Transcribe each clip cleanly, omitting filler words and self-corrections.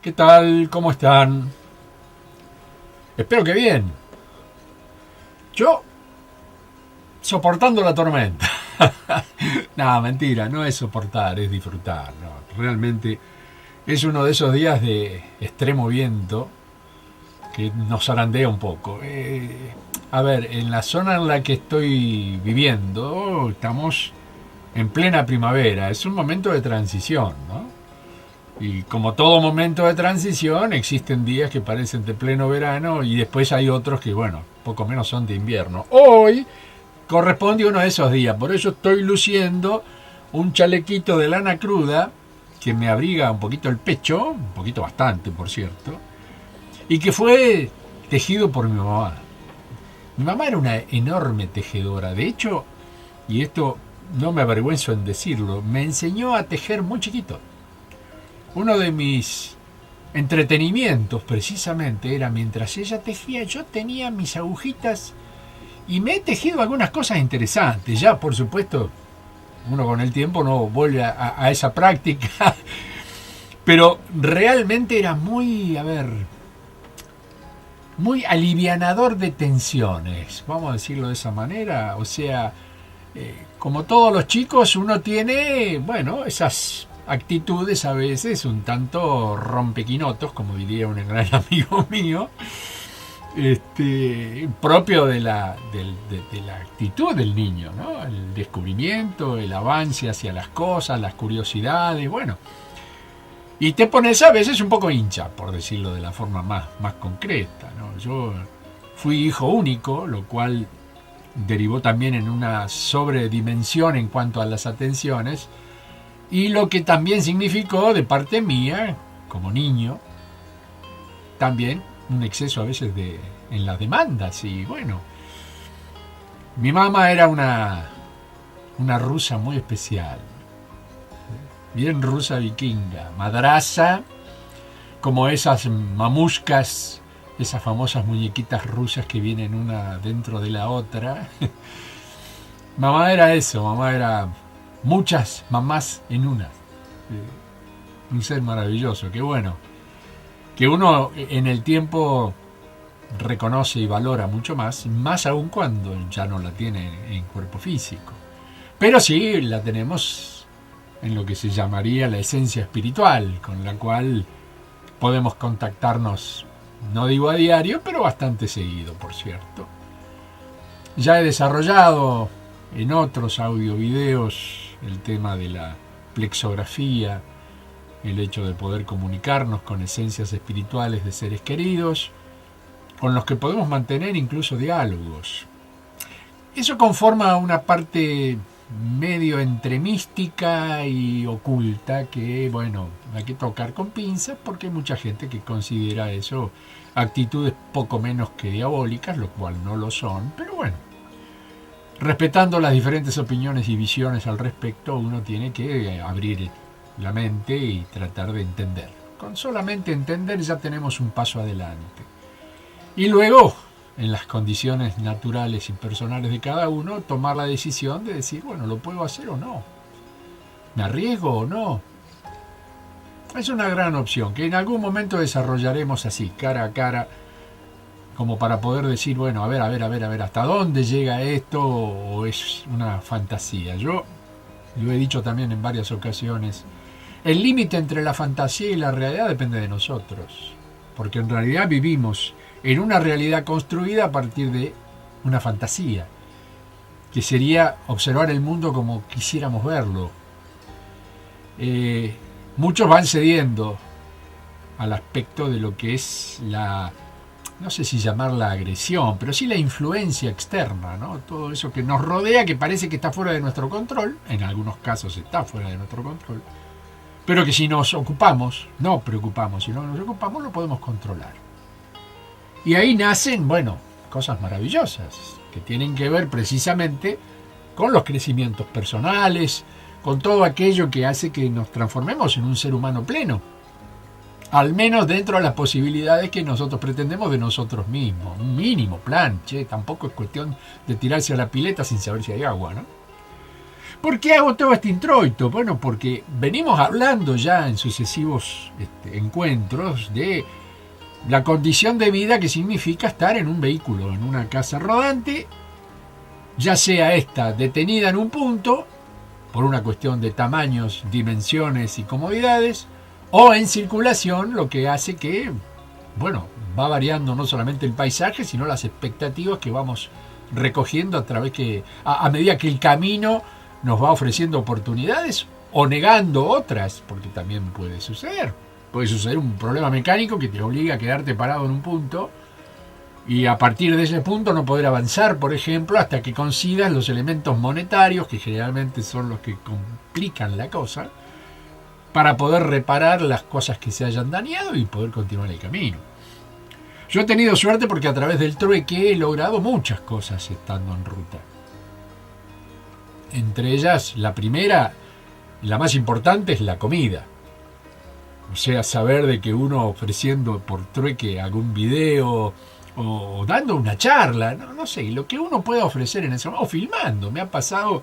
¿Qué tal? ¿Cómo están? Espero que bien. Yo soportando la tormenta. No, mentira, no es soportar, es disfrutar. No, realmente es uno de esos días de extremo viento que nos zarandea un poco. A ver, en la zona en la que estoy viviendo estamos en plena primavera. Es un momento de transición, ¿no? Y como todo momento de transición, existen días que parecen de pleno verano y después hay otros que, bueno, poco menos son de invierno. Hoy corresponde a uno de esos días, por eso estoy luciendo un chalequito de lana cruda que me abriga un poquito el pecho, un poquito bastante, por cierto, y que fue tejido por mi mamá. Mi mamá era una enorme tejedora, de hecho, y esto no me avergüenzo en decirlo, me enseñó a tejer muy chiquito. Uno de mis entretenimientos precisamente era mientras ella tejía, yo tenía mis agujitas y me he tejido algunas cosas interesantes. Ya, por supuesto, uno con el tiempo no vuelve a esa práctica, pero realmente era muy, a ver, muy alivianador de tensiones, vamos a decirlo de esa manera. O sea, como todos los chicos, uno tiene, bueno, esas actitudes a veces un tanto rompequinotos, como diría un gran amigo mío, propio de la actitud del niño, ¿no? El descubrimiento, el avance hacia las cosas, las curiosidades, bueno. Y te pones a veces un poco hincha, por decirlo de la forma más concreta, ¿no? Yo fui hijo único, lo cual derivó también en una sobredimensión en cuanto a las atenciones, y lo que también significó de parte mía, como niño, también un exceso a veces en las demandas. Y bueno, mi mamá era una rusa muy especial, bien rusa vikinga, madraza, como esas mamushkas, esas famosas muñequitas rusas que vienen una dentro de la otra. Mamá era eso, mamá era muchas mamás en una. Un ser maravilloso, qué bueno. Que uno en el tiempo reconoce y valora mucho más aún cuando ya no la tiene en cuerpo físico. Pero sí la tenemos en lo que se llamaría la esencia espiritual, con la cual podemos contactarnos, no digo a diario, pero bastante seguido, por cierto. Ya he desarrollado en otros audio-videos el tema de la plexografía, el hecho de poder comunicarnos con esencias espirituales de seres queridos, con los que podemos mantener incluso diálogos. Eso conforma una parte medio entre mística y oculta que, bueno, hay que tocar con pinzas porque hay mucha gente que considera eso actitudes poco menos que diabólicas, lo cual no lo son, pero bueno, respetando las diferentes opiniones y visiones al respecto, uno tiene que abrir la mente y tratar de entender. Con solamente entender ya tenemos un paso adelante. Y luego, en las condiciones naturales y personales de cada uno, tomar la decisión de decir, bueno, ¿lo puedo hacer o no? ¿Me arriesgo o no? Es una gran opción que en algún momento desarrollaremos así, cara a cara, como para poder decir, bueno, a ver, ¿hasta dónde llega esto o es una fantasía? Yo lo he dicho también en varias ocasiones, el límite entre la fantasía y la realidad depende de nosotros, porque en realidad vivimos en una realidad construida a partir de una fantasía, que sería observar el mundo como quisiéramos verlo. Muchos van cediendo al aspecto de lo que es la, no sé si llamarla agresión, pero sí la influencia externa, ¿no? Todo eso que nos rodea, que parece que está fuera de nuestro control, en algunos casos está fuera de nuestro control, pero que si nos ocupamos, no preocupamos, si no nos ocupamos lo podemos controlar. Y ahí nacen, bueno, cosas maravillosas, que tienen que ver precisamente con los crecimientos personales, con todo aquello que hace que nos transformemos en un ser humano pleno, al menos dentro de las posibilidades que nosotros pretendemos de nosotros mismos. Un mínimo plan, tampoco es cuestión de tirarse a la pileta sin saber si hay agua, ¿no? ¿Por qué hago todo este introito? Bueno, porque venimos hablando ya en sucesivos encuentros de la condición de vida que significa estar en un vehículo, en una casa rodante, ya sea esta detenida en un punto, por una cuestión de tamaños, dimensiones y comodidades, o en circulación, lo que hace que, bueno, va variando no solamente el paisaje, sino las expectativas que vamos recogiendo a medida que el camino nos va ofreciendo oportunidades o negando otras, porque también puede suceder. Puede suceder un problema mecánico que te obliga a quedarte parado en un punto y a partir de ese punto no poder avanzar, por ejemplo, hasta que consigas los elementos monetarios, que generalmente son los que complican la cosa, para poder reparar las cosas que se hayan dañado y poder continuar el camino. Yo he tenido suerte porque a través del trueque he logrado muchas cosas estando en ruta. Entre ellas, la primera, la más importante, es la comida. O sea, saber de que uno ofreciendo por trueque algún video o dando una charla, no sé, lo que uno pueda ofrecer en ese momento, o filmando. Me ha pasado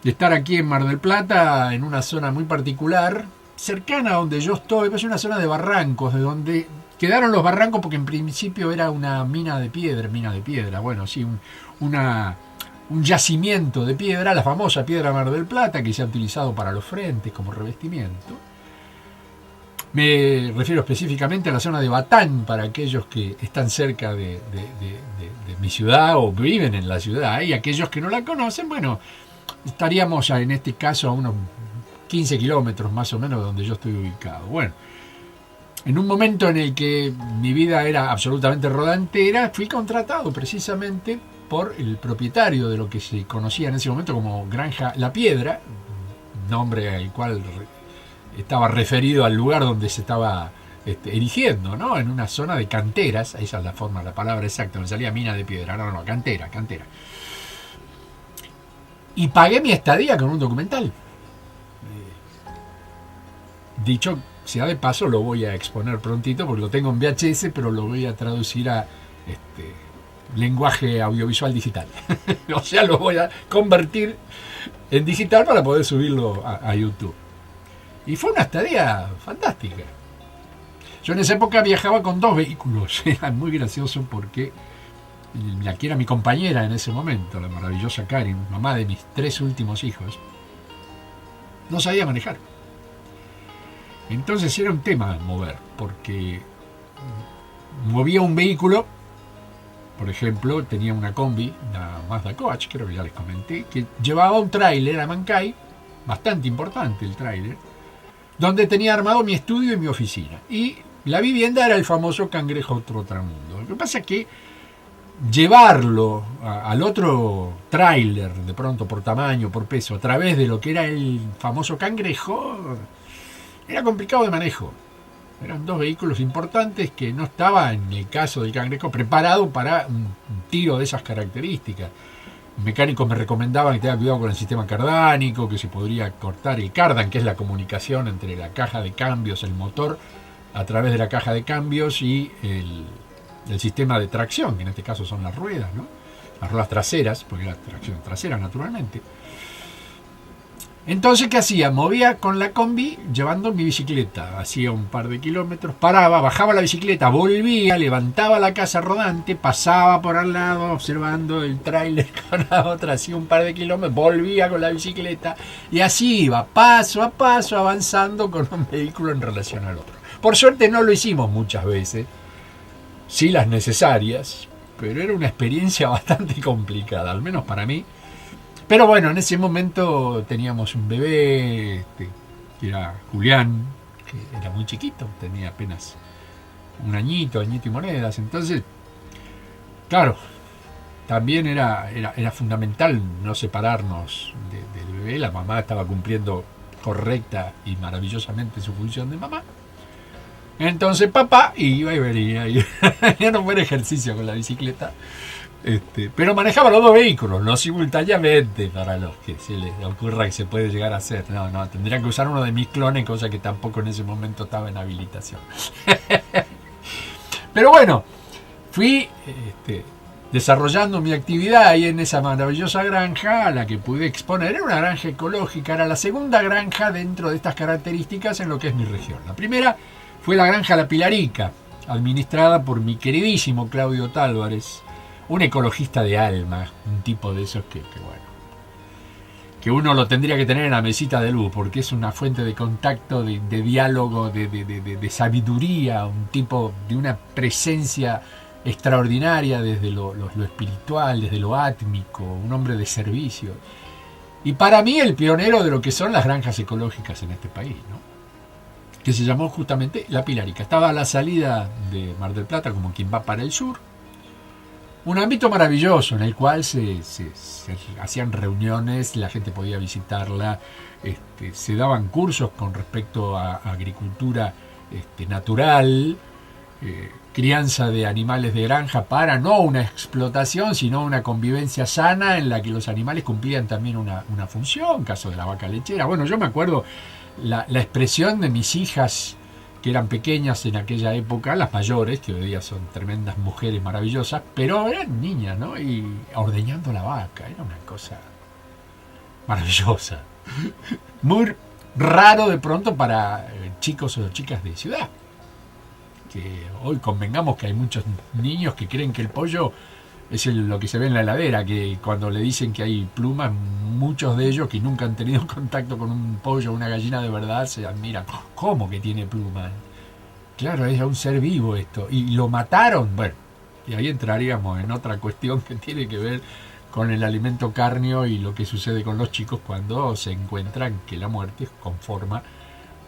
de estar aquí en Mar del Plata, en una zona muy particular, cercana a donde yo estoy, es una zona de barrancos, de donde quedaron los barrancos porque en principio era una mina de piedra, bueno, sí, un yacimiento de piedra, la famosa piedra Mar del Plata, que se ha utilizado para los frentes como revestimiento. Me refiero específicamente a la zona de Batán, para aquellos que están cerca de mi ciudad o viven en la ciudad, y aquellos que no la conocen, bueno, estaríamos en este caso a unos 15 kilómetros más o menos de donde yo estoy ubicado. Bueno, en un momento en el que mi vida era absolutamente rodantera, fui contratado precisamente por el propietario de lo que se conocía en ese momento como Granja La Piedra, nombre al cual estaba referido al lugar donde se estaba erigiendo, ¿no? En una zona de canteras, esa es la palabra exacta, donde salía mina de piedra, no, cantera. Y pagué mi estadía con un documental. Dicho sea de paso, lo voy a exponer prontito porque lo tengo en VHS, pero lo voy a traducir a lenguaje audiovisual digital. O sea, lo voy a convertir en digital para poder subirlo a YouTube. Y fue una estadía fantástica. Yo en esa época viajaba con 2 vehículos. Era muy gracioso porque la que era mi compañera en ese momento, la maravillosa Karen, mamá de mis 3 últimos hijos, no sabía manejar. Entonces era un tema mover, porque movía un vehículo, por ejemplo, tenía una combi, una Mazda Coach, creo que ya les comenté, que llevaba un tráiler a Mancay, bastante importante el tráiler, donde tenía armado mi estudio y mi oficina. Y la vivienda era el famoso Cangrejo Trotamundo. Lo que pasa es que llevarlo al otro tráiler, de pronto por tamaño, por peso, a través de lo que era el famoso Cangrejo, era complicado de manejo. Eran 2 vehículos importantes que no estaba, en el caso del Cangrejo, preparado para un tiro de esas características. Mecánicos me recomendaban que tenga cuidado con el sistema cardánico, que se podría cortar el cardan, que es la comunicación entre la caja de cambios, el motor, a través de la caja de cambios y el sistema de tracción, que en este caso son las ruedas, ¿no? Las ruedas traseras, porque era tracción trasera naturalmente. Entonces, ¿qué hacía? Movía con la combi llevando mi bicicleta, hacía un par de kilómetros, paraba, bajaba la bicicleta, volvía, levantaba la casa rodante, pasaba por al lado observando el tráiler con la otra, hacía un par de kilómetros, volvía con la bicicleta y así iba paso a paso avanzando con un vehículo en relación al otro. Por suerte no lo hicimos muchas veces, sí las necesarias, pero era una experiencia bastante complicada, al menos para mí. Pero bueno, en ese momento teníamos un bebé, que era Julián, que era muy chiquito, tenía apenas un añito y monedas. Entonces, claro, también era fundamental no separarnos del bebé. La mamá estaba cumpliendo correcta y maravillosamente su función de mamá. Entonces papá iba y venía, y ya no fue ejercicio con la bicicleta. Pero manejaba los 2 vehículos, no simultáneamente, para los que se les ocurra que se puede llegar a hacer. No, tendría que usar uno de mis clones, cosa que tampoco en ese momento estaba en habilitación. Pero bueno, fui desarrollando mi actividad ahí en esa maravillosa granja a la que pude exponer. Era una granja ecológica, era la segunda granja dentro de estas características en lo que es mi región. La primera fue la granja La Pilarica, administrada por mi queridísimo Claudio Tálvarez, un ecologista de alma, un tipo de esos que bueno, que uno lo tendría que tener en la mesita de luz, porque es una fuente de contacto, de diálogo, de sabiduría, un tipo de una presencia extraordinaria desde lo espiritual, desde lo átmico, un hombre de servicio. Y para mí el pionero de lo que son las granjas ecológicas en este país, ¿no? Que se llamó justamente La Pilarica. Estaba a la salida de Mar del Plata, como quien va para el sur. Un ámbito maravilloso en el cual se hacían reuniones, la gente podía visitarla, se daban cursos con respecto a agricultura natural, crianza de animales de granja para no una explotación, sino una convivencia sana en la que los animales cumplían también una función, caso de la vaca lechera. Bueno, yo me acuerdo la expresión de mis hijas, que eran pequeñas en aquella época, las mayores, que hoy día son tremendas mujeres maravillosas, pero eran niñas, ¿no? Y ordeñando la vaca, era una cosa maravillosa. Muy raro de pronto para chicos o chicas de ciudad. Que hoy convengamos que hay muchos niños que creen que el pollo es lo que se ve en la heladera, que cuando le dicen que hay plumas, muchos de ellos que nunca han tenido contacto con un pollo o una gallina de verdad se admiran. ¿Cómo que tiene plumas? Claro, es un ser vivo esto. Y lo mataron. Bueno, y ahí entraríamos en otra cuestión que tiene que ver con el alimento cárneo y lo que sucede con los chicos cuando se encuentran que la muerte conforma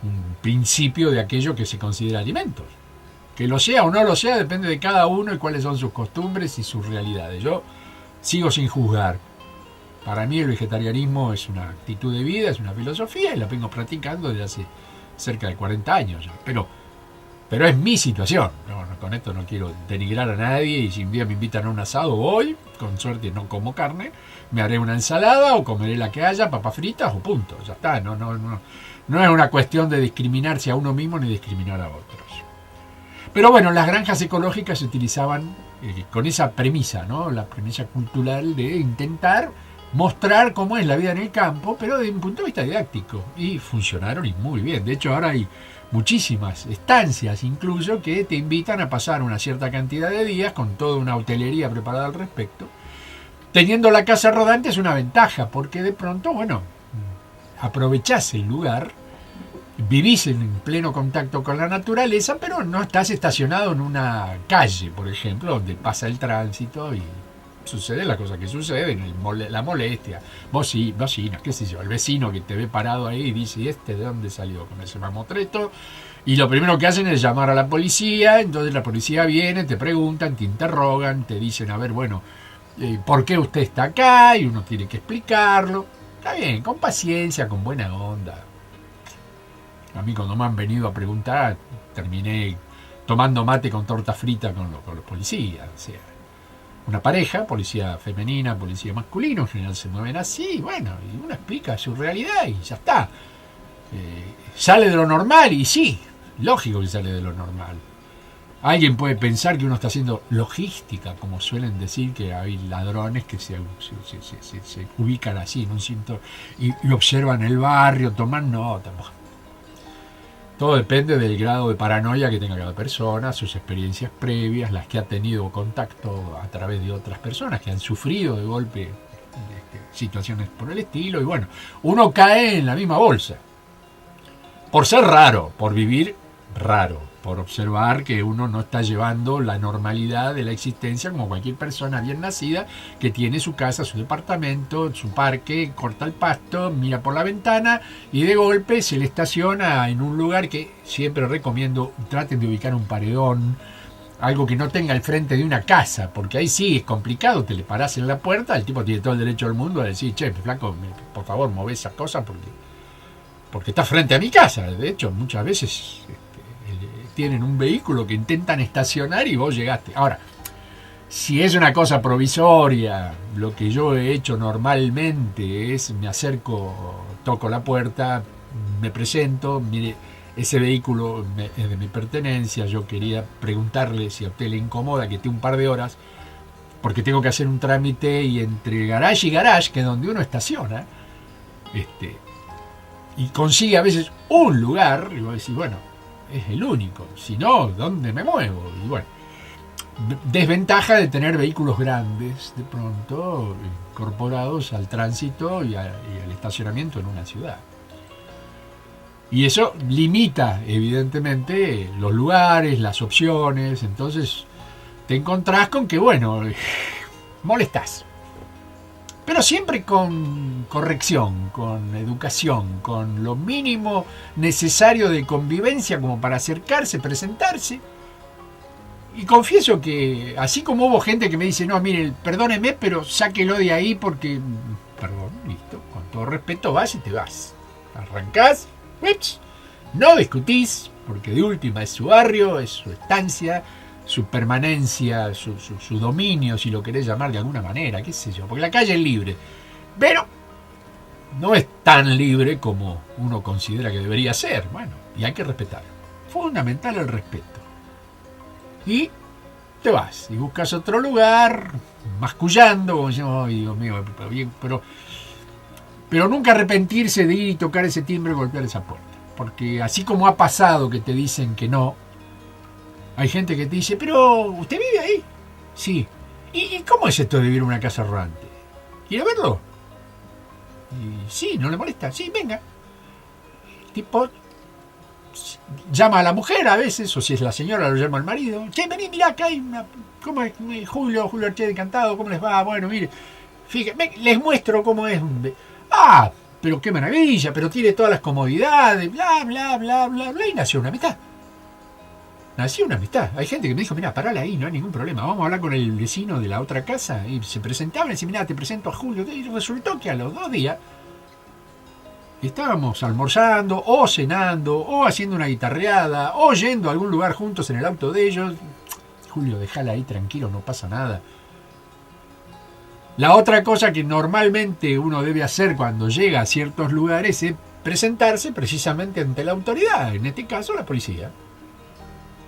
un principio de aquello que se considera alimentos. Que lo sea o no lo sea depende de cada uno y cuáles son sus costumbres y sus realidades. Yo sigo sin juzgar. Para mí el vegetarianismo es una actitud de vida, es una filosofía y la vengo practicando desde hace cerca de 40 años ya. Pero es mi situación. Con esto no quiero denigrar a nadie y si un día me invitan a un asado voy, con suerte no como carne, me haré una ensalada o comeré la que haya, papas fritas o punto. Ya está, no es una cuestión de discriminarse a uno mismo ni discriminar a otros. Pero bueno, las granjas ecológicas se utilizaban con esa premisa, ¿no? La premisa cultural de intentar mostrar cómo es la vida en el campo, pero desde un punto de vista didáctico. Y funcionaron y muy bien. De hecho, ahora hay muchísimas estancias incluso que te invitan a pasar una cierta cantidad de días con toda una hotelería preparada al respecto. Teniendo la casa rodante es una ventaja, porque de pronto, bueno, aprovechás el lugar, vivís en pleno contacto con la naturaleza, pero no estás estacionado en una calle, por ejemplo, donde pasa el tránsito y sucede la cosa que sucede, la molestia, bocinas, qué sé yo, el vecino que te ve parado ahí y dice, ¿y este de dónde salió con ese mamotreto? Y lo primero que hacen es llamar a la policía, entonces la policía viene, te preguntan, te interrogan, te dicen, a ver, bueno, ¿por qué usted está acá? Y uno tiene que explicarlo. Está bien, con paciencia, con buena onda. A mí cuando me han venido a preguntar, terminé tomando mate con torta frita con los policías. O sea, una pareja, policía femenina, policía masculino, en general se mueven así, bueno, y uno explica su realidad y ya está. Sale de lo normal y sí, lógico que sale de lo normal. Alguien puede pensar que uno está haciendo logística, como suelen decir que hay ladrones que se ubican así en un sitio y observan el barrio, toman nota. Todo depende del grado de paranoia que tenga cada persona, sus experiencias previas, las que ha tenido contacto a través de otras personas que han sufrido de golpe situaciones por el estilo. Y bueno, uno cae en la misma bolsa. Por ser raro, por vivir raro, por observar que uno no está llevando la normalidad de la existencia como cualquier persona bien nacida que tiene su casa, su departamento, su parque, corta el pasto, mira por la ventana y de golpe se le estaciona en un lugar que siempre recomiendo, traten de ubicar un paredón, algo que no tenga el frente de una casa, porque ahí sí es complicado, te le parás en la puerta, el tipo tiene todo el derecho del mundo a decir, che, flaco, por favor, move esas cosas porque está frente a mi casa. De hecho, muchas veces tienen un vehículo que intentan estacionar y vos llegaste. Ahora, si es una cosa provisoria, lo que yo he hecho normalmente es me acerco, toco la puerta, me presento, mire, ese vehículo es de mi pertenencia, yo quería preguntarle si a usted le incomoda que esté un par de horas porque tengo que hacer un trámite y entre garage y garage, que es donde uno estaciona, y consigue a veces un lugar, y vos decís, bueno, es el único, si no, ¿dónde me muevo? Y bueno, desventaja de tener vehículos grandes, de pronto, incorporados al tránsito y al estacionamiento en una ciudad. Y eso limita, evidentemente, los lugares, las opciones, entonces te encontrás con que, bueno, molestás. Pero siempre con corrección, con educación, con lo mínimo necesario de convivencia como para acercarse, presentarse. Y confieso que, así como hubo gente que me dice, no, mire, perdóneme, pero sáquelo de ahí porque, perdón, listo, con todo respeto vas y te vas. Arrancás, ups, no discutís, porque de última es su barrio, es su estancia, su permanencia, su dominio, si lo querés llamar de alguna manera, qué sé yo, porque la calle es libre, pero no es tan libre como uno considera que debería ser, bueno, y hay que respetar. Fundamental el respeto. Y te vas, y buscas otro lugar, mascullando, como decimos, ay, Dios mío, pero nunca arrepentirse de ir y tocar ese timbre y golpear esa puerta, porque así como ha pasado que te dicen que no, hay gente que te dice, pero ¿usted vive ahí? Sí. ¿Y cómo es esto de vivir en una casa rodante? ¿Quiere verlo? Y sí, ¿no le molesta? Sí, venga. Tipo, llama a la mujer a veces, o si es la señora, lo llama al marido. Che, vení, mirá, acá hay una... ¿Cómo es? Julio Archie encantado, ¿cómo les va? Bueno, mire, fíjense, les muestro cómo es. Ah, pero qué maravilla, pero tiene todas las comodidades, bla, bla, bla, bla, bla, y nació una amistad. Nació una amistad. Hay gente que me dijo, mira, parala ahí, no hay ningún problema. Vamos a hablar con el vecino de la otra casa. Y se presentaban y decían, mira, te presento a Julio. Y resultó que a los 2 días estábamos almorzando, o cenando, o haciendo una guitarreada, o yendo a algún lugar juntos en el auto de ellos. Julio, déjala ahí tranquilo, no pasa nada. La otra cosa que normalmente uno debe hacer cuando llega a ciertos lugares es presentarse precisamente ante la autoridad, en este caso la policía.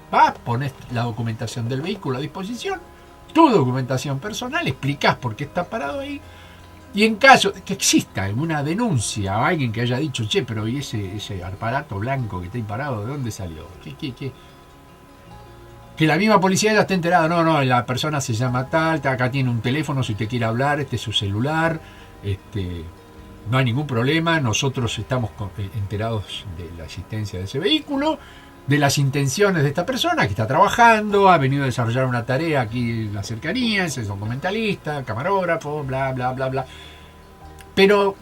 Vas, pones la documentación del vehículo a disposición, tu documentación personal, explicás por qué está parado ahí, y en caso de que exista alguna denuncia a alguien que haya dicho, che, pero ¿y ese aparato blanco que está ahí parado, de dónde salió? ¿Qué? Que la misma policía ya esté enterada, no, la persona se llama tal, acá tiene un teléfono si usted quiere hablar, este es su celular, no hay ningún problema, nosotros estamos enterados de la existencia de ese vehículo, de las intenciones de esta persona que está trabajando, ha venido a desarrollar una tarea aquí en las cercanías, es documentalista, camarógrafo, bla, bla, bla, bla. Pero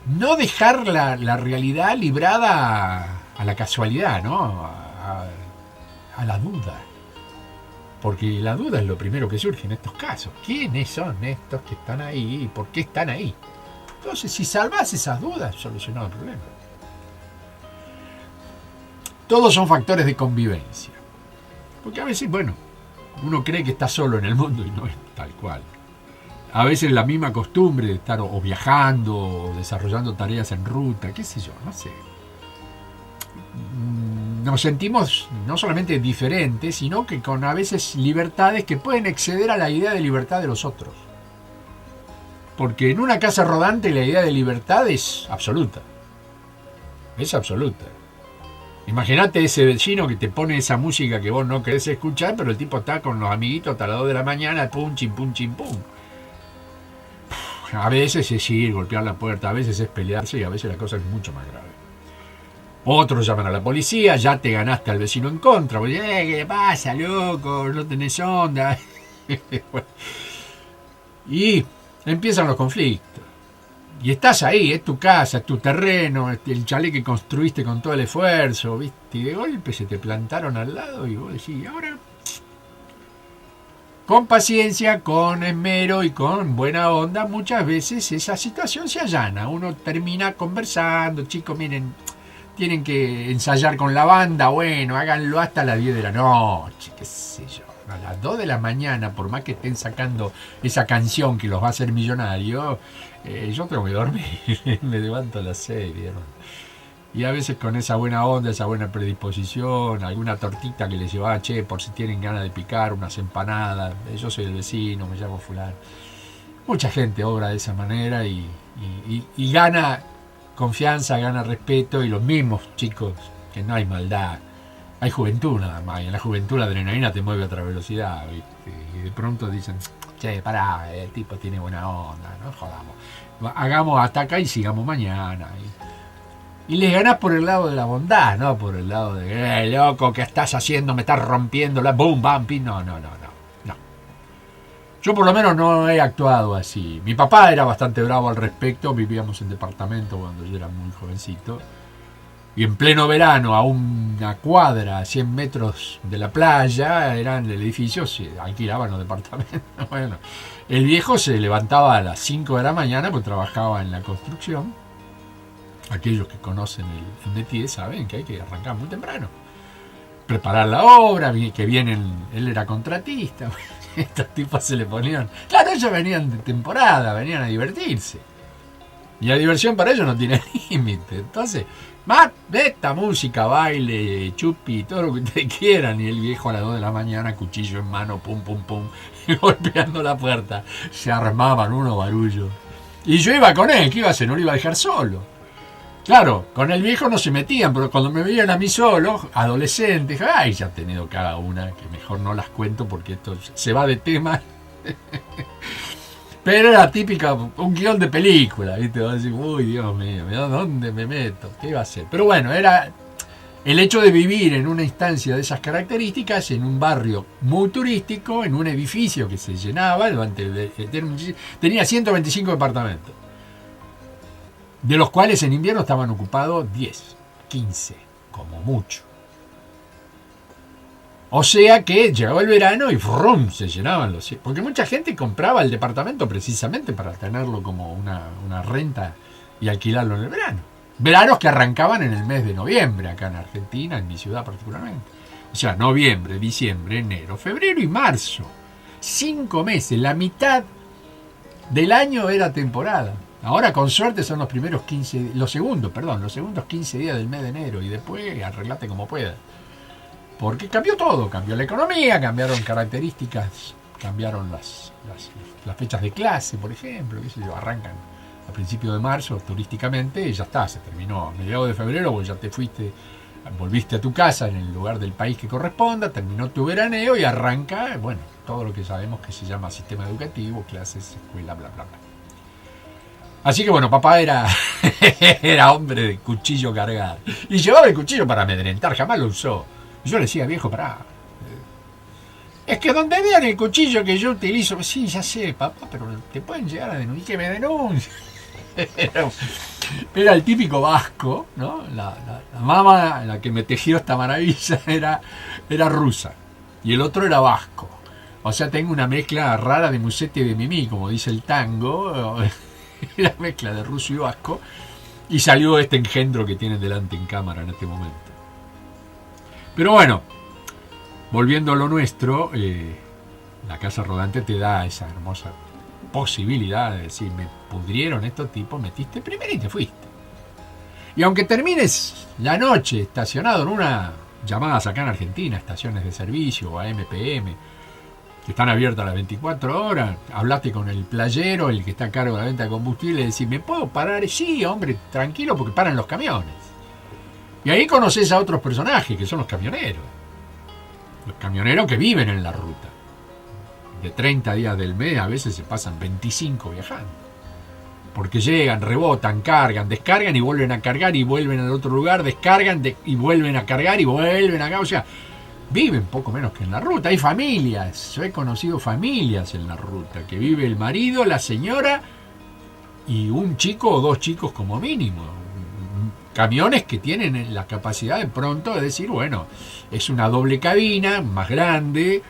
no dejar la realidad librada a la casualidad, ¿no? A la duda. Porque la duda es lo primero que surge en estos casos. ¿Quiénes son estos que están ahí y por qué están ahí? Entonces, si salvás esas dudas, solucionado el problema. Todos son factores de convivencia. Porque a veces, bueno, uno cree que está solo en el mundo y no es tal cual. A veces la misma costumbre de estar o viajando o desarrollando tareas en ruta, qué sé yo, no sé. Nos sentimos no solamente diferentes, sino que con a veces libertades que pueden exceder a la idea de libertad de los otros. Porque en una casa rodante la idea de libertad es absoluta. Es absoluta. Imagínate ese vecino que te pone esa música que vos no querés escuchar, pero el tipo está con los amiguitos hasta las 2 de la mañana, pum, chim, pum, chim, pum. A veces es ir, golpear la puerta, a veces es pelearse y a veces la cosa es mucho más grave. Otros llaman a la policía, ya te ganaste al vecino en contra. Porque, ¿qué le pasa, loco? No tenés onda. Y empiezan los conflictos. Y estás ahí, es tu casa, es tu terreno, el chalet que construiste con todo el esfuerzo, ¿viste? Y de golpe se te plantaron al lado y vos decís, ahora, con paciencia, con esmero y con buena onda, muchas veces esa situación se allana. Uno termina conversando, chicos, miren, tienen que ensayar con la banda, bueno, háganlo hasta las 10 de la noche, qué sé yo. A las 2 de la mañana, por más que estén sacando esa canción que los va a hacer millonarios, yo tengo que dormir, me levanto a las 6, hermano. Y a veces con esa buena onda, esa buena predisposición, alguna tortita que les llevaba, che, por si tienen ganas de picar, unas empanadas, yo soy el vecino, me llamo fulano. Mucha gente obra de esa manera y gana confianza, gana respeto, y los mismos chicos, que no hay maldad, hay juventud nada más, y en la juventud la adrenalina te mueve a otra velocidad, ¿viste? Y de pronto dicen, che, pará, el tipo tiene buena onda, no jodamos, hagamos hasta acá y sigamos mañana. Y les ganás por el lado de la bondad, no por el lado de, loco, ¿qué estás haciendo? Me estás rompiendo la boom, bam, pim. No. Yo por lo menos no he actuado así. Mi papá era bastante bravo al respecto, vivíamos en departamento cuando yo era muy jovencito. Y en pleno verano, a una cuadra, a 100 metros de la playa, eran el edificio, se alquilaban los departamentos. Bueno, el viejo se levantaba a las 5 de la mañana, pues trabajaba en la construcción. Aquellos que conocen el métier saben que hay que arrancar muy temprano. Preparar la obra, que vienen, él era contratista. Estos tipos se le ponían... Claro, ellos venían de temporada, venían a divertirse. Y la diversión para ellos no tiene límite. Entonces, más de esta música, baile, chupi, todo lo que ustedes quieran. Y el viejo a las 2 de la mañana, cuchillo en mano, pum, pum, pum, golpeando la puerta. Se armaban unos barullos. Y yo iba con él, ¿qué iba a hacer? No lo iba a dejar solo. Claro, con el viejo no se metían, pero cuando me veían a mí solo, adolescente, dije, ay, ya he tenido cada una, que mejor no las cuento porque esto se va de tema. Pero era típica, un guión de película, ¿viste? Vas a decir, uy, Dios mío, ¿dónde me meto? ¿Qué iba a hacer? Pero bueno, era el hecho de vivir en una instancia de esas características, en un barrio muy turístico, en un edificio que se llenaba, tenía 125 departamentos. De los cuales en invierno estaban ocupados 10, 15, como mucho. O sea que llegaba el verano y ¡frum! Se llenaban los... Porque mucha gente compraba el departamento precisamente para tenerlo como una renta y alquilarlo en el verano. Veranos que arrancaban en el mes de noviembre, acá en Argentina, en mi ciudad particularmente. O sea, noviembre, diciembre, enero, febrero y marzo. 5 meses, la mitad del año era temporada. Ahora con suerte son los segundos 15 días del mes de enero, y después arreglate como puedas. Porque cambió todo, cambió la economía, cambiaron características, cambiaron las fechas de clase, por ejemplo, qué sé yo, arrancan a principios de marzo turísticamente y ya está, se terminó. A mediados de febrero vos ya te fuiste, volviste a tu casa en el lugar del país que corresponda, terminó tu veraneo y arranca, bueno, todo lo que sabemos que se llama sistema educativo, clases, escuela, bla, bla, bla. Así que bueno, papá era hombre de cuchillo cargado. Y llevaba el cuchillo para amedrentar, jamás lo usó. Yo le decía, viejo, pará. Es que donde vean el cuchillo que yo utilizo, sí, ya sé, papá, pero te pueden llegar a denunciar, que me denuncien. Era el típico vasco, ¿no? La mamá, la que me tejió esta maravilla, era rusa. Y el otro era vasco. O sea, tengo una mezcla rara de musete y de mimí, como dice el tango. La mezcla de ruso y vasco, y salió este engendro que tienen delante en cámara en este momento. Pero bueno, volviendo a lo nuestro, la casa rodante te da esa hermosa posibilidad de decir, me pudrieron estos tipos, metiste primero y te fuiste. Y aunque termines la noche estacionado en una, llamadas acá en Argentina, estaciones de servicio o AMPM, que están abiertas las 24 horas, hablaste con el playero, el que está a cargo de la venta de combustible, y decís, ¿me puedo parar? Sí, hombre, tranquilo, porque paran los camiones. Y ahí conoces a otros personajes, que son los camioneros. Los camioneros que viven en la ruta. De 30 días del mes, a veces se pasan 25 viajando. Porque llegan, rebotan, cargan, descargan y vuelven a cargar y vuelven al otro lugar, descargan y vuelven a cargar y vuelven acá, o sea... Viven poco menos que en la ruta. Hay familias, yo he conocido familias en la ruta, que vive el marido, la señora y un chico o 2 chicos como mínimo. Camiones que tienen la capacidad de pronto de decir, bueno, es una doble cabina, más grande,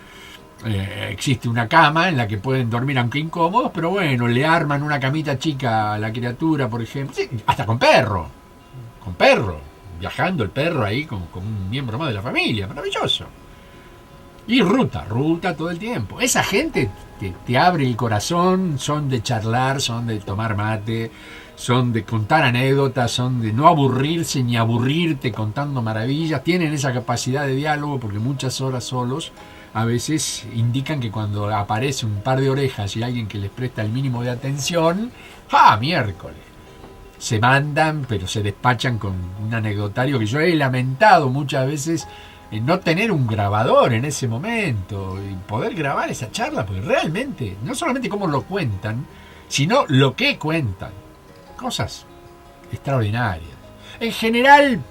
existe una cama en la que pueden dormir aunque incómodos, pero bueno, le arman una camita chica a la criatura, por ejemplo, sí, hasta con perro, viajando el perro ahí como un miembro más de la familia, maravilloso. Y ruta todo el tiempo. Esa gente te abre el corazón, son de charlar, son de tomar mate, son de contar anécdotas, son de no aburrirse ni aburrirte contando maravillas, tienen esa capacidad de diálogo porque muchas horas solos a veces indican que cuando aparece un par de orejas y alguien que les presta el mínimo de atención, ¡ah, miércoles! Se mandan, pero se despachan con un anecdotario que yo he lamentado muchas veces en no tener un grabador en ese momento y poder grabar esa charla, porque realmente, no solamente cómo lo cuentan, sino lo que cuentan. Cosas extraordinarias. En general,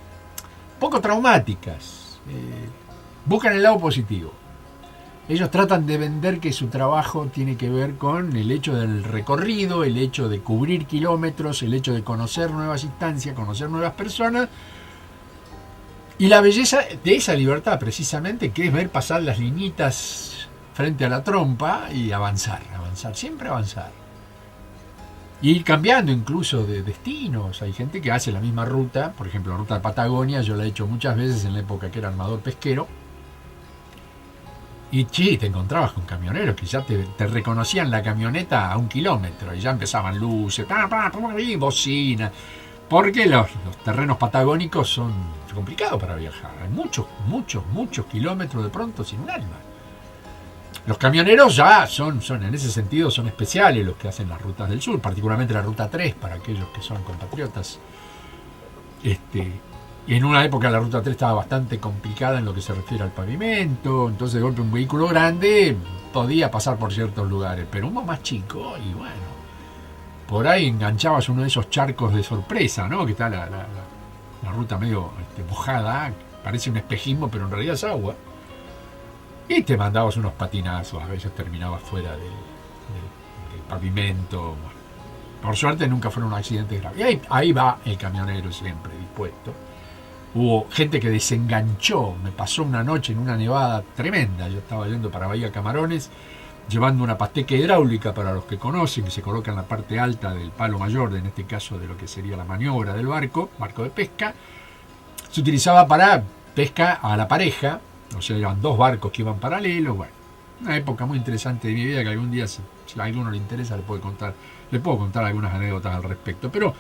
poco traumáticas. Buscan el lado positivo. Ellos tratan de vender que su trabajo tiene que ver con el hecho del recorrido, el hecho de cubrir kilómetros, el hecho de conocer nuevas instancias, conocer nuevas personas. Y la belleza de esa libertad, precisamente, que es ver pasar las liñitas frente a la trompa y avanzar, siempre avanzar. Y ir cambiando incluso de destinos. Hay gente que hace la misma ruta, por ejemplo, la ruta de Patagonia, yo la he hecho muchas veces en la época que era armador pesquero. Y sí, te encontrabas con camioneros que ya te reconocían la camioneta a 1 kilómetro y ya empezaban luces, y bocina. Porque los terrenos patagónicos son complicados para viajar. Hay muchos kilómetros de pronto sin un alma. Los camioneros ya son en ese sentido, son especiales los que hacen las rutas del sur, particularmente la ruta 3 para aquellos que son compatriotas. Y en una época la ruta 3 estaba bastante complicada en lo que se refiere al pavimento, entonces de golpe un vehículo grande podía pasar por ciertos lugares, pero uno más chico y bueno, por ahí enganchabas uno de esos charcos de sorpresa, ¿no? Que está la ruta medio mojada, parece un espejismo, pero en realidad es agua. Y te mandabas unos patinazos, a veces terminabas fuera del pavimento. Por suerte nunca fueron accidentes graves. Y ahí va el camionero siempre dispuesto. Hubo gente que desenganchó. Me pasó una noche en una nevada tremenda. Yo estaba yendo para Bahía Camarones, llevando una pasteca hidráulica para los que conocen, que se coloca en la parte alta del palo mayor, en este caso de lo que sería la maniobra del barco de pesca. Se utilizaba para pesca a la pareja, o sea, eran 2 barcos que iban paralelos. Bueno, una época muy interesante de mi vida que algún día, si a alguno le interesa, le puedo contar algunas anécdotas al respecto. Pero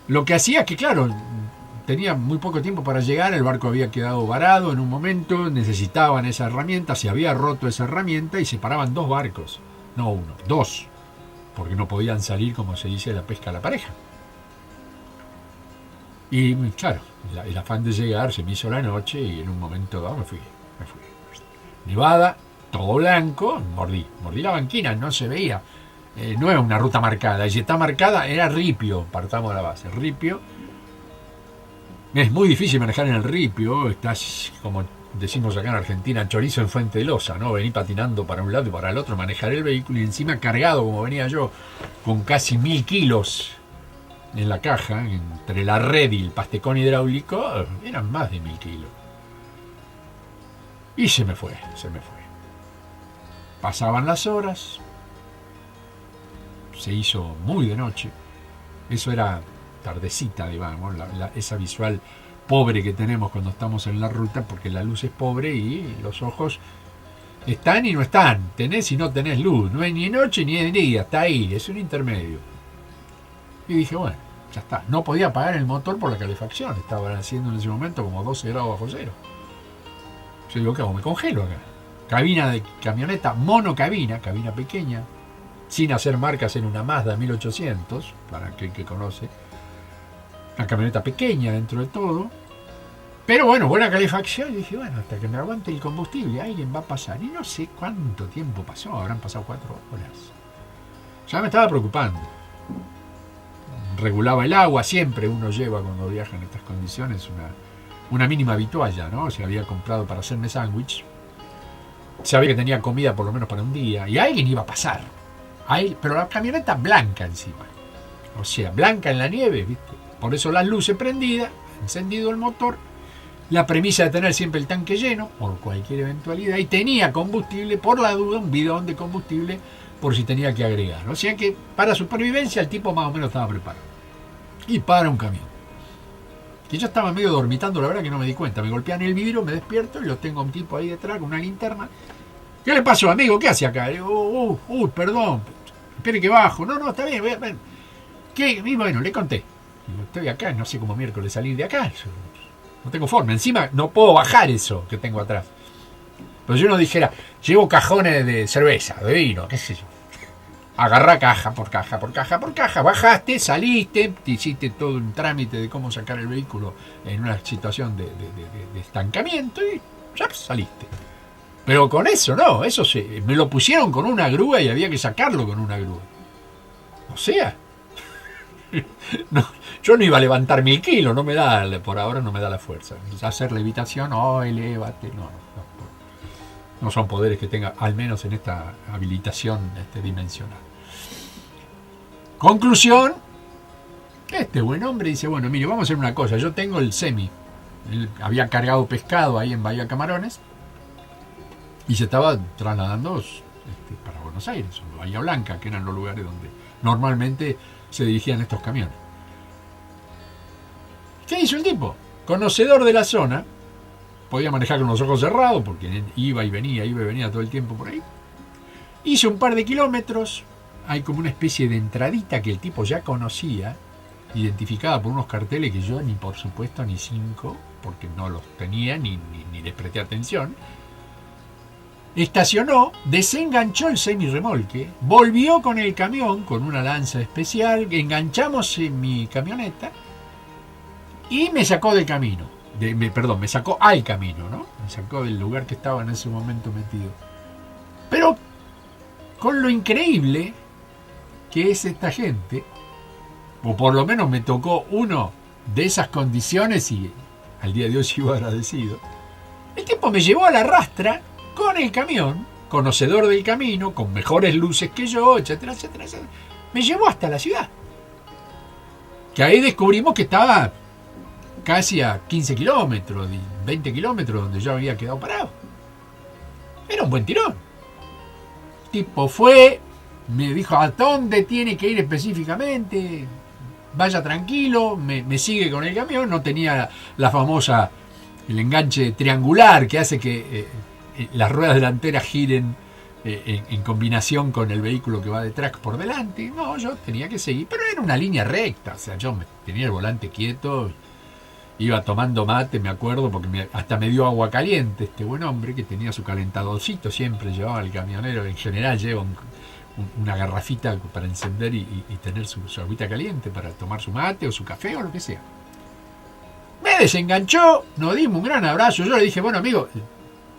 lo que hacía es que, claro, tenía muy poco tiempo para llegar, el barco había quedado varado en un momento, necesitaban esa herramienta, se había roto esa herramienta y se paraban 2 barcos, no 1, 2, porque no podían salir, como se dice, la pesca a la pareja. Y claro, el afán de llegar se me hizo la noche y en un momento dado me fui. Nevada, todo blanco, mordí la banquina, no se veía, no era una ruta marcada, y si está marcada era ripio, partamos de la base, ripio. Es muy difícil manejar en el ripio, estás, como decimos acá en Argentina, chorizo en fuente de losa, ¿no? Vení patinando para un lado y para el otro, manejar el vehículo y encima cargado, como venía yo, con casi 1000 kilos en la caja, entre la red y el pastecón hidráulico, eran más de 1000 kilos. Y se me fue. Pasaban las horas, se hizo muy de noche, eso era tardecita, digamos, esa visual pobre que tenemos cuando estamos en la ruta, porque la luz es pobre y los ojos están y no están, tenés y no tenés luz, no es ni noche ni de día, está ahí, es un intermedio. Y dije, bueno, ya está, no podía apagar el motor por la calefacción, estaban haciendo en ese momento como 12 grados bajo cero. Yo digo, ¿qué hago? Me congelo acá. Cabina de camioneta, monocabina, cabina pequeña, sin hacer marcas, en una Mazda 1800, para aquel que conoce. Una camioneta pequeña dentro de todo, pero bueno, buena calefacción. Y dije, bueno, hasta que me aguante el combustible, alguien va a pasar. Y no sé cuánto tiempo pasó, habrán pasado 4 horas. Ya me estaba preocupando. Regulaba el agua, siempre uno lleva cuando viaja en estas condiciones una mínima vitualla, ¿no? Se había comprado para hacerme sándwich. Sabía que tenía comida por lo menos para un día, y alguien iba a pasar. Pero la camioneta blanca encima. O sea, blanca en la nieve, ¿viste? Por eso las luces prendidas, encendido el motor, la premisa de tener siempre el tanque lleno, por cualquier eventualidad, y tenía combustible, por la duda, un bidón de combustible, por si tenía que agregar. O sea que para supervivencia el tipo más o menos estaba preparado. Y para un camión. Que yo estaba medio dormitando, la verdad que no me di cuenta. Me golpean el vidrio, me despierto y lo tengo a un tipo ahí detrás con una linterna. ¿Qué le pasó, amigo? ¿Qué hace acá? Le digo, perdón, espere que bajo. No, está bien, ven. ¿Qué? Y bueno, le conté. Digo, estoy acá, no sé cómo miércoles salir de acá. Yo no tengo forma. Encima no puedo bajar eso que tengo atrás. Pero si uno dijera, llevo cajones de cerveza, de vino, qué sé yo. Agarrá caja por caja, por caja, por caja. Bajaste, saliste, te hiciste todo un trámite de cómo sacar el vehículo en una situación de estancamiento y ya saliste. Pero con eso no, me lo pusieron con una grúa y había que sacarlo con una grúa. O sea, no, yo no iba a levantar 1000 kilos, no me da, por ahora no me da la fuerza. Hacer levitación, elévate, no. No son poderes que tenga, al menos en esta habilitación dimensional. Conclusión, este buen hombre dice, bueno, mire, vamos a hacer una cosa, yo tengo el semi. Él había cargado pescado ahí en Bahía Camarones y se estaba trasladando para Buenos Aires, o Bahía Blanca, que eran los lugares donde normalmente se dirigían estos camiones. ¿Qué hizo el tipo? Conocedor de la zona, podía manejar con los ojos cerrados porque iba y venía todo el tiempo por ahí. Hizo un par de kilómetros, hay como una especie de entradita que el tipo ya conocía, identificada por unos carteles que yo ni por supuesto ni 5, porque no los tenía ni les presté atención. Estacionó, desenganchó el semirremolque, volvió con el camión con una lanza especial, enganchamos en mi camioneta y me sacó del camino. Me sacó al camino, ¿no? Me sacó del lugar que estaba en ese momento metido. Pero con lo increíble que es esta gente, o por lo menos me tocó uno de esas condiciones y al día de hoy sigo agradecido, el tipo me llevó a la rastra con el camión, conocedor del camino, con mejores luces que yo, etcétera, etcétera, etcétera. Me llevó hasta la ciudad. Que ahí descubrimos que estaba casi a 15 kilómetros, 20 kilómetros donde yo había quedado parado. Era un buen tirón. El tipo fue, me dijo a dónde tiene que ir específicamente, vaya tranquilo, me sigue con el camión, no tenía el enganche triangular que hace que las ruedas delanteras giren en combinación con el vehículo que va detrás por delante. No, yo tenía que seguir, pero era una línea recta, o sea, yo tenía el volante quieto. Iba tomando mate, me acuerdo, porque hasta me dio agua caliente este buen hombre, que tenía su calentadorcito, siempre llevaba el camionero, en general lleva una garrafita para encender y tener su agüita caliente para tomar su mate o su café o lo que sea. Me desenganchó, nos dimos un gran abrazo, yo le dije, bueno amigo,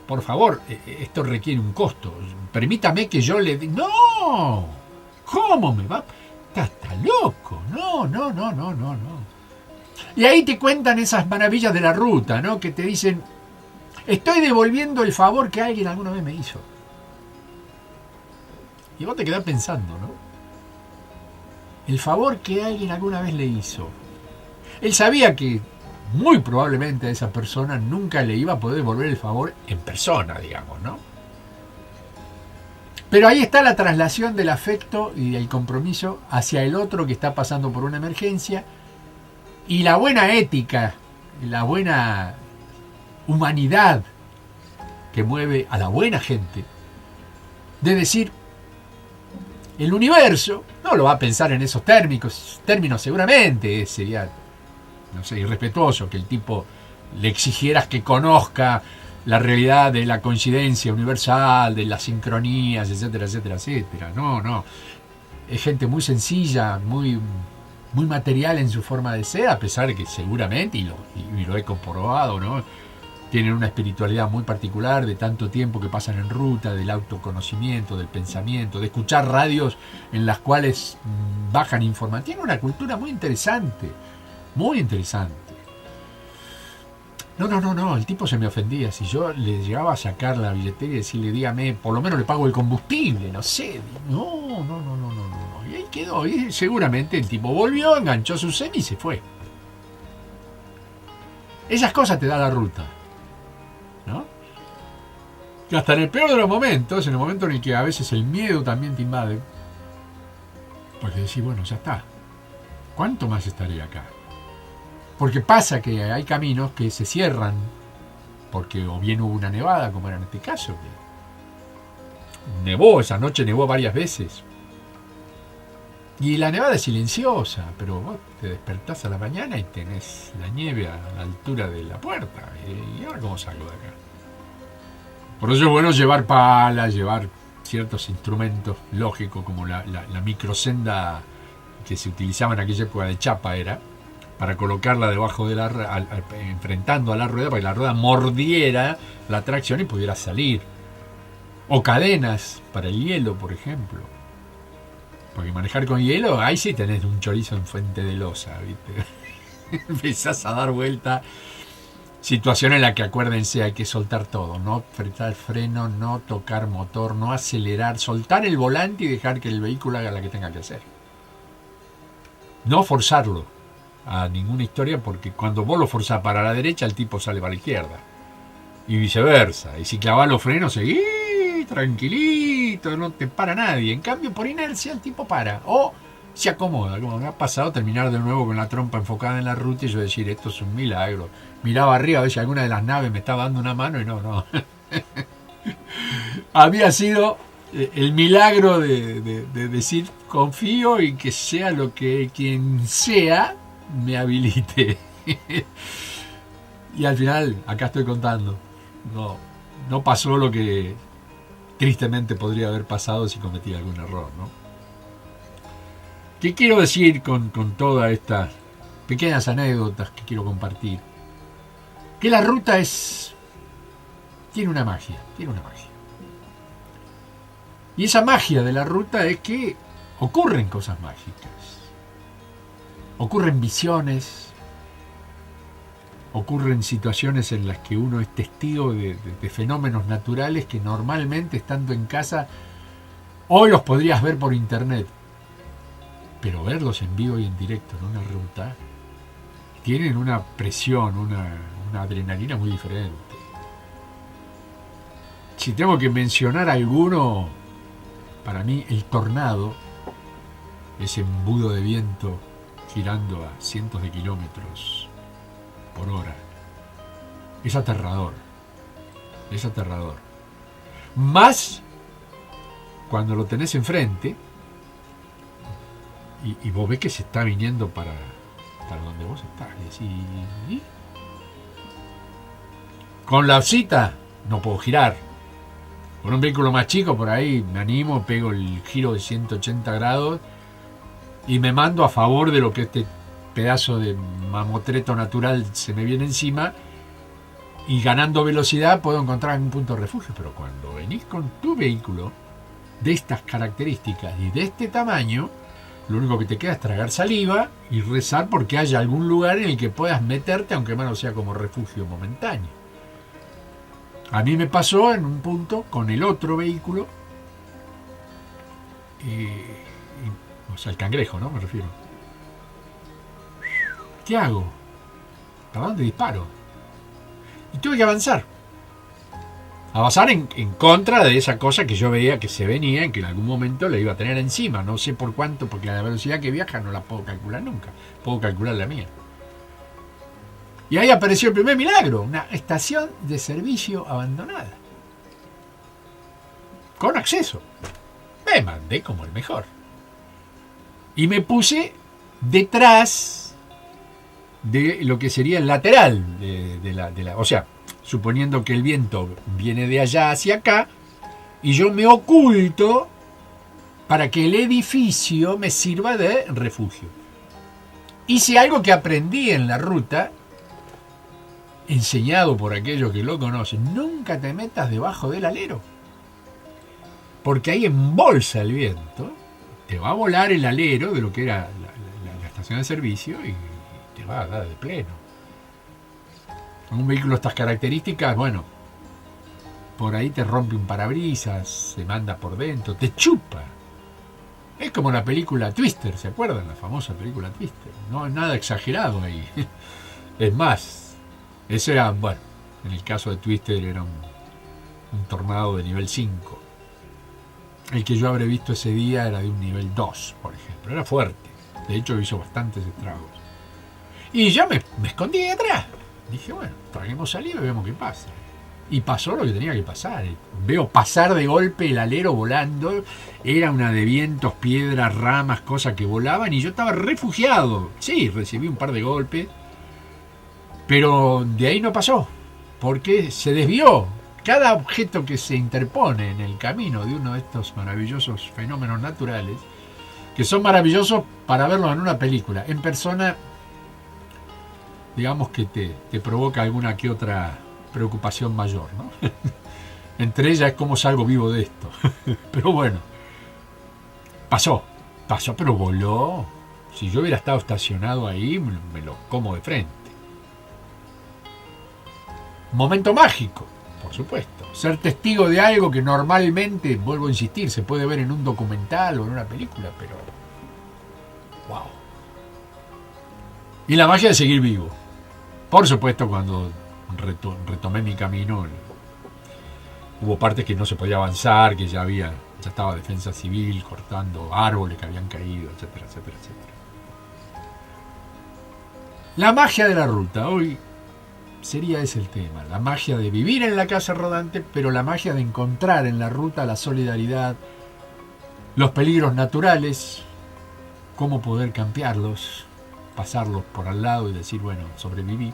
por favor, esto requiere un costo, permítame que yo le diga, no, ¿cómo me va? Está loco, no. Y ahí te cuentan esas maravillas de la ruta, ¿no? Que te dicen, estoy devolviendo el favor que alguien alguna vez me hizo. Y vos te quedás pensando, ¿no? El favor que alguien alguna vez le hizo. Él sabía que muy probablemente a esa persona nunca le iba a poder devolver el favor en persona, digamos, ¿no? Pero ahí está la traslación del afecto y del compromiso hacia el otro que está pasando por una emergencia. Y la buena ética, la buena humanidad que mueve a la buena gente, de decir, el universo no lo va a pensar en esos términos seguramente, sería, no sé, irrespetuoso que el tipo le exigieras que conozca la realidad de la coincidencia universal, de las sincronías, etcétera, etcétera, etcétera. No, es gente muy sencilla, muy material en su forma de ser, a pesar de que seguramente, y lo he comprobado, ¿no? Tienen una espiritualidad muy particular de tanto tiempo que pasan en ruta, del autoconocimiento, del pensamiento, de escuchar radios en las cuales bajan información. Tienen una cultura muy interesante, muy interesante. No, el tipo se me ofendía. Si yo le llegaba a sacar la billetera y decirle, dígame, por lo menos le pago el combustible, no sé. No. Y ahí quedó. Y seguramente el tipo volvió, enganchó su semi y se fue. Esas cosas te da la ruta, ¿no? Que hasta en el peor de los momentos, en el momento en el que a veces el miedo también te invade, porque decís, bueno, ya está. ¿Cuánto más estaré acá? Porque pasa que hay caminos que se cierran, porque o bien hubo una nevada, como era en este caso. Nevó, esa noche nevó varias veces. Y la nevada es silenciosa, pero vos te despertás a la mañana y tenés la nieve a la altura de la puerta. ¿Y ahora cómo salgo de acá? Por eso es bueno llevar palas, llevar ciertos instrumentos lógicos, como la microsenda que se utilizaba en aquella época de chapa era, para colocarla debajo de enfrentando a la rueda, para que la rueda mordiera la tracción y pudiera salir. O cadenas para el hielo, por ejemplo. Porque manejar con hielo, ahí sí tenés un chorizo en fuente de losa, ¿viste? Empezás a dar vuelta. Situación en la que, acuérdense, hay que soltar todo. No apretar freno, no tocar motor, no acelerar. Soltar el volante y dejar que el vehículo haga la que tenga que hacer. No forzarlo a ninguna historia, porque cuando vos lo forzás para la derecha, el tipo sale para la izquierda. Y viceversa. Y si clavás los frenos, seguís tranquilito, no te para nadie. En cambio, por inercia, el tipo para. O se acomoda, como me ha pasado terminar de nuevo con la trompa enfocada en la ruta y yo decir, esto es un milagro. Miraba arriba a ver si alguna de las naves me estaba dando una mano y no. Había sido el milagro de decir, confío y que sea lo que quien sea me habilite. Y al final, acá estoy contando. No pasó lo que tristemente podría haber pasado si cometía algún error, ¿no? ¿Qué quiero decir con todas estas pequeñas anécdotas que quiero compartir? Que la ruta tiene una magia. Y esa magia de la ruta es que ocurren cosas mágicas. Ocurren visiones, ocurren situaciones en las que uno es testigo de fenómenos naturales que normalmente, estando en casa, hoy los podrías ver por internet, pero verlos en vivo y en directo en una ruta tienen una presión, una adrenalina muy diferente. Si tengo que mencionar alguno, para mí el tornado, ese embudo de viento girando a cientos de kilómetros por hora, es aterrador. Más cuando lo tenés enfrente y vos ves que se está viniendo para donde vos estás. Y decís, ¿y? Con la cita no puedo girar. Con un vehículo más chico por ahí me animo, pego el giro de 180 grados y me mando a favor de lo que este pedazo de mamotreto natural se me viene encima, y ganando velocidad puedo encontrar un punto de refugio. Pero cuando venís con tu vehículo de estas características y de este tamaño, lo único que te queda es tragar saliva y rezar porque haya algún lugar en el que puedas meterte, aunque más no sea como refugio momentáneo. A mí me pasó en un punto con el otro vehículo, o sea, el Cangrejo, ¿no? Me refiero. ¿Qué hago? ¿Para dónde disparo? Y tuve que avanzar en contra de esa cosa que yo veía que se venía, en que en algún momento la iba a tener encima. No sé por cuánto, porque a la velocidad que viaja no la puedo calcular nunca. Puedo calcular la mía. Y ahí apareció el primer milagro, una estación de servicio abandonada, con acceso. Me mandé como el mejor. Y me puse detrás de lo que sería el lateral de la... O sea, suponiendo que el viento viene de allá hacia acá, y yo me oculto para que el edificio me sirva de refugio. Hice algo que aprendí en la ruta, enseñado por aquellos que lo conocen: nunca te metas debajo del alero, porque ahí embolsa el viento, te va a volar el alero de lo que era la estación de servicio y te va a dar de pleno. Un vehículo de estas características, bueno, por ahí te rompe un parabrisas, se manda por dentro, te chupa. Es como la película Twister, ¿se acuerdan? La famosa película Twister. No es nada exagerado ahí. Es más, ese era, bueno, en el caso de Twister era un tornado de nivel 5. El que yo habré visto ese día era de un nivel 2, por ejemplo. Era fuerte. De hecho, hizo bastantes estragos. Y yo me escondí detrás. Dije, bueno, traguemos saliva y vemos qué pasa. Y pasó lo que tenía que pasar. Veo pasar de golpe el alero volando. Era una de vientos, piedras, ramas, cosas que volaban. Y yo estaba refugiado. Sí, recibí un par de golpes. Pero de ahí no pasó. Porque se desvió. Cada objeto que se interpone en el camino de uno de estos maravillosos fenómenos naturales, que son maravillosos para verlos en una película, en persona, digamos que te provoca alguna que otra preocupación mayor, ¿no? Entre ellas es cómo salgo vivo de esto. Pero bueno, pasó, pero voló. Si yo hubiera estado estacionado ahí, me lo como de frente. Momento mágico, por supuesto. Ser testigo de algo que normalmente, vuelvo a insistir, se puede ver en un documental o en una película, pero wow. Y la magia de seguir vivo. Por supuesto, cuando retomé mi camino, hubo partes que no se podía avanzar, que ya estaba defensa civil cortando árboles que habían caído, etcétera, etcétera, etcétera. La magia de la ruta, hoy sería ese el tema, la magia de vivir en la casa rodante, pero la magia de encontrar en la ruta la solidaridad, los peligros naturales, cómo poder cambiarlos, pasarlos por al lado y decir, bueno, sobreviví.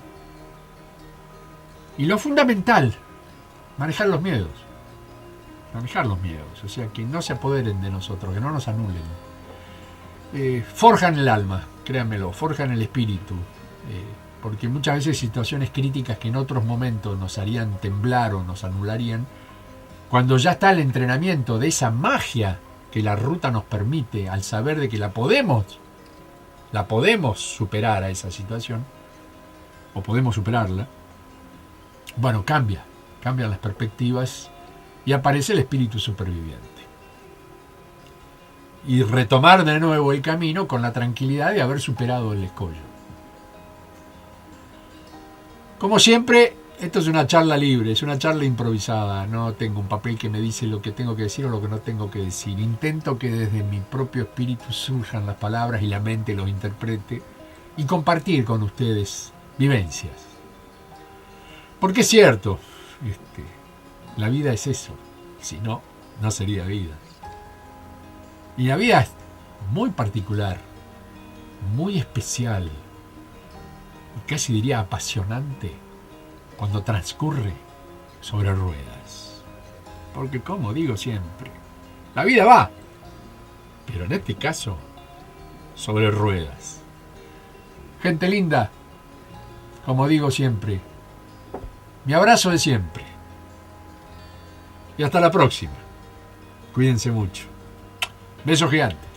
Y lo fundamental, manejar los miedos, o sea, que no se apoderen de nosotros, que no nos anulen. Forjan el alma, créanmelo, forjan el espíritu, porque muchas veces situaciones críticas que en otros momentos nos harían temblar o nos anularían, cuando ya está el entrenamiento de esa magia que la ruta nos permite, al saber de que la podemos superar a esa situación, o podemos superarla, bueno, cambian las perspectivas y aparece el espíritu superviviente. Y retomar de nuevo el camino con la tranquilidad de haber superado el escollo. Como siempre, esto es una charla libre, es una charla improvisada. No tengo un papel que me dice lo que tengo que decir o lo que no tengo que decir. Intento que desde mi propio espíritu surjan las palabras y la mente los interprete y compartir con ustedes vivencias. Porque es cierto, la vida es eso. Si no, no sería vida. Y la vida es muy particular, muy especial, y casi diría apasionante, cuando transcurre sobre ruedas. Porque, como digo siempre, la vida va, pero en este caso, sobre ruedas. Gente linda, como digo siempre, mi abrazo de siempre. Y hasta la próxima. Cuídense mucho. Beso gigante.